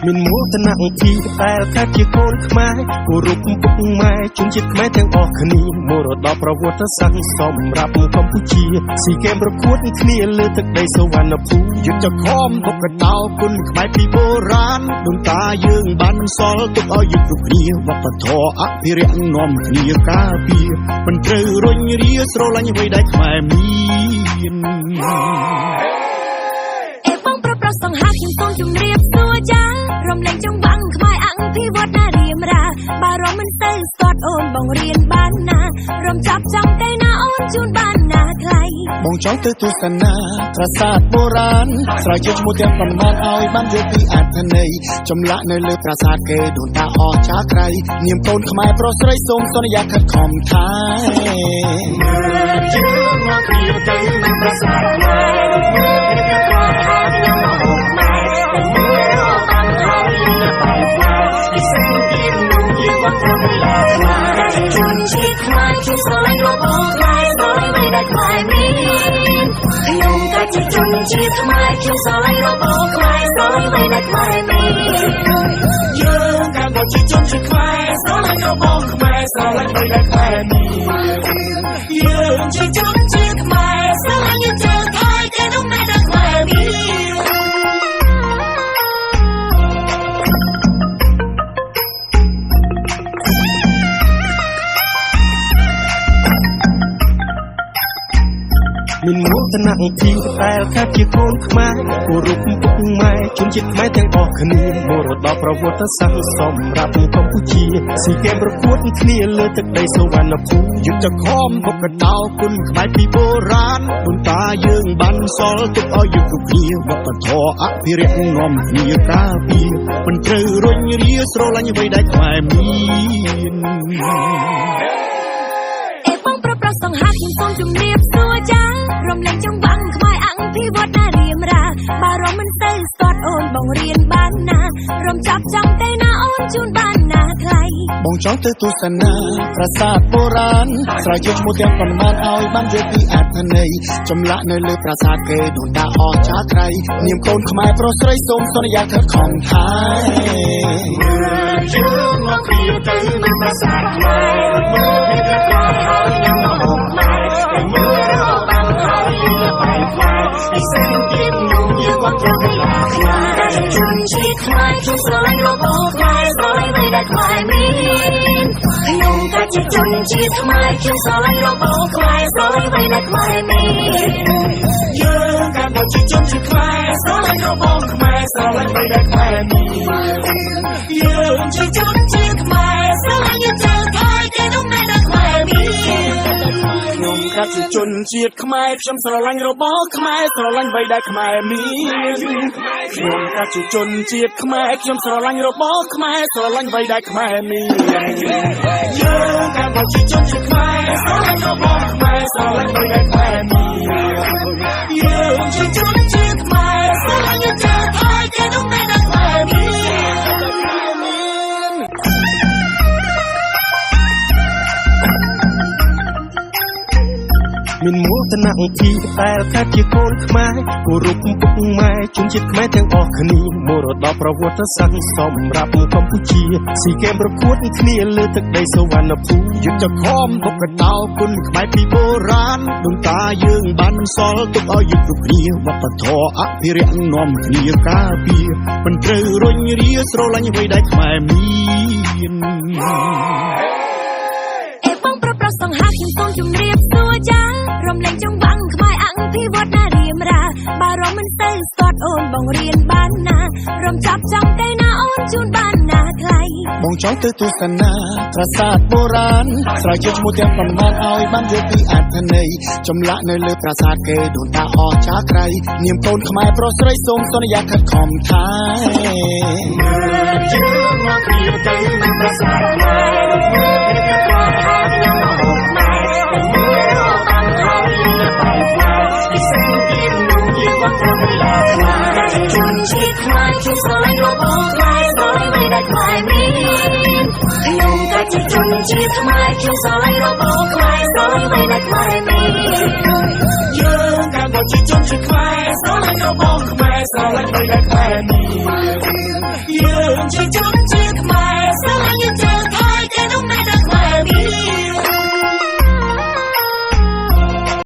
មានមោទនភាពតែកើតជាកូនខ្មែរគោរពពុកម៉ែជនជាតិខ្មែរទាំងអស់គ្នាមរតកប្រវត្តិសាស្ត្រសម្រាប់កម្ពុជាស៊ីហ្គេមប្រកួតគ្នាលើទឹកដីសុវណ្ណភូមិយុទ្ធខំបុកកដោគុណខ្មែរពីបុរាណដូនតាយើងបានបន្សល់ទុកឲ្យយុទ្ធគ្នាវប្បធម៌អភិរក្សនាំគ្នាការពារមិនត្រូវរុញរាស្រឡាញ់អ្វីដែលខ្មែរមានសង្ហាខ្ញុំសូមជម្រាបសួរចារំលែងចង្វាក់ខ្មែរអភិវឌ្ឍនារៀមរាបើរំមិនទៅស្ទាត់អូនបងរៀនបានណារំចាប់ចង់ទៅណាអូនជូនបានណាថ្លៃបងចង់ទៅទស្សនាប្រាសាទបុរាណស្រែកឈ្មោះទាំងប៉ុន្មានឲ្យបានយល់ពីអត្ថន័យចម្លាក់នៅលើប្រាសាទគេដូនតាអស្ចារ្យក្រៃនាមកូនខ្មែរប្រុសស្រីសូមសន្យាខិតខំថែជឿមកពីទៅនឹងប្រាសាទជួយស្រឡាញ់របបខ្មែរស្រឡាញ់អ្វីដែលខ្មែរមានខ្ញុំក៏ជាជនជាតិខ្មែរជួយស្រឡាញ់របបខ្មែរស្រឡាញ់អ្វីដែលខ្មែរមានយើងក៏ជាជនជាតិខ្មែរស្រឡាញ់របបខ្មែរស្រឡាញ់អ្វីដែលខ្មែរមានយើងជាជនជាតិខ្មែរស្រឡាញ់យើងចើថៃតែនោះមិនដែលខ្មែរមានមានមោទនភាពតែកើតជាកូនខ្មែរគោរពពុកម៉ែជនជាតិខ្មែរទាំងអស់គ្នាមរតកប្រវត្តិសាស្ត្រសម្រាប់កម្ពុជាស៊ីហ្គេមប្រកួតគ្នាលើទឹកដីសុវណ្ណភូមិយុទ្ធខំបុកកដោគុណខ្មែរពីបុរាណដូនតាយើងបានសល់ទុកឲ្យយុទ្ធគ្នាវប្បធម៌អភិរក្សនាំគ្នាការពារមិនត្រូវរុញរាស្រឡាញ់អ្វីដែលខ្មែរមានសង្ហាខ្ញុំសូមជម្រាបសួរចារំលែងចង្វាក់ខ្មែរអភិវឌ្ឍនារៀមរាបើរំមិនទៅស្ទាត់អូនបងរៀនបានណារំចាប់ចង់ទៅណាអូនជូនបានណាថ្លៃបងចង់ទៅទស្សនាប្រាសាទបុរាណស្រែកឈ្មោះទាំងប៉ុន្មានឲ្យបានយល់ពីអត្ថន័យចម្លាក់នៅលើប្រាសាទគេដូនតាអស្ចារ្យក្រៃនាមកូនខ្មែរប្រុសស្រីសូមសន្យាខិតខំថែជឿមកពីទៅនឹងប្រាសាទខ្មែរមើលពីក្រៅហើយញ៉ាំមកមើលរបាំហើយលឺបែកខ្មែរពីសេនគៀបនោះយើងក៏ត្រូវទៅខ្មែរជនជាតិខ្មែរជួយស្រឡាញ់របបខ្មែរស្រឡាញ់អ្វីដែលខ្មែរមានខ្ញុំក៏ជាជនជាតិខ្មែរជួយស្រឡាញ់របបខ្មែរស្រឡាញ់អ្វីដែលខ្មែរមានយើងក៏ជាជនជាតិខ្មែរស្រឡាញ់របបខ្មែរស្រឡាញ់អ្វីដែលខ្មែរមានយើងជាជនជាតិខ្មែរស្រឡាញ់យើងចើថៃតែនោះមិនដែលខ្មែរមានខ្ញុំក៏ជាជនជាតិខ្មែរខ្ញុំស្រឡាញ់របបខ្មែរស្រឡាញ់អ្វីដែលខ្មែរមានខ្ញុំក៏ជាជនជាតិខ្មែរខ្ញុំស្រឡាញ់របបខ្មែរស្រឡាញ់អ្វីដែលខ្មែរមានយើងក៏ជាជនជាតិខ្មែរស្រឡាញ់របបខ្មែរស្រឡាញ់អ្វីដែលខ្មែរមានយើងជាជនជាតិខ្មែរស្រឡាញ់យើងចើថៃតែនោះមិនដែលខ្មែរមានមានមោទនភាពតែកើតជាកូនខ្មែរគោរពពុកម៉ែជនជាតិខ្មែរទាំងអស់គ្នាមរតកប្រវត្តិសាស្ត្រសម្រាប់កម្ពុជាស៊ីហ្គេមប្រកួតគ្នាលើទឹកដីសុវណ្ណភូមិយុទ្ធខំបុកកដោគុណខ្មែរពីបុរាណដូនតាយើងបានបន្សល់ទុកឲ្យយុទ្ធគ្នាវប្បធម៌អភិរក្សនាំគ្នាការពារមិនត្រូវរុញរាស្រឡាញ់អ្វីដែលខ្មែរមានសង្ហាខ្ញុំសូមជម្រាបសួរចារំលែងចង្វាក់ខ្មែរអភិវឌ្ឍនារៀមរាបើរំមិនទៅស្ទាត់អូនបងរៀនបានណារំចាប់ចង់ទៅណាអូនជូនបានណាថ្លៃបងចង់ទៅទស្សនាប្រាសាទបុរាណស្រែកឈ្មោះទាំងប៉ុន្មានឲ្យបានយល់ពីអត្ថន័យចម្លាក់នៅលើប្រាសាទគេដូនតាអស្ចារ្យក្រៃនាមកូនខ្មែរប្រុសស្រីសូមសន្យាខិតខំថែជឿមកពីទៅនឹងប្រាសាទខ្មែរមើលពីក្រៅហើយញ៉ាំមកមើលរបាំហើយលឺបែកខ្មែរពីសេនគៀបនោះយើងក៏ត្រូវទៅខ្មែរជនជាតិខ្មែរជួយស្រឡាញ់របបខ្មែរស្រឡាញ់អ្វីដែលខ្មែរមានខ្ញុំក៏ជាជនជាតិខ្មែរជួយស្រឡាញ់របបខ្មែរស្រឡាញ់អ្វីដែលខ្មែរមានយើងក៏ជាជនជាតិខ្មែរស្រឡាញ់របបខ្មែរស្រឡាញ់អ្វី តែខែនេះយើងជាចៅ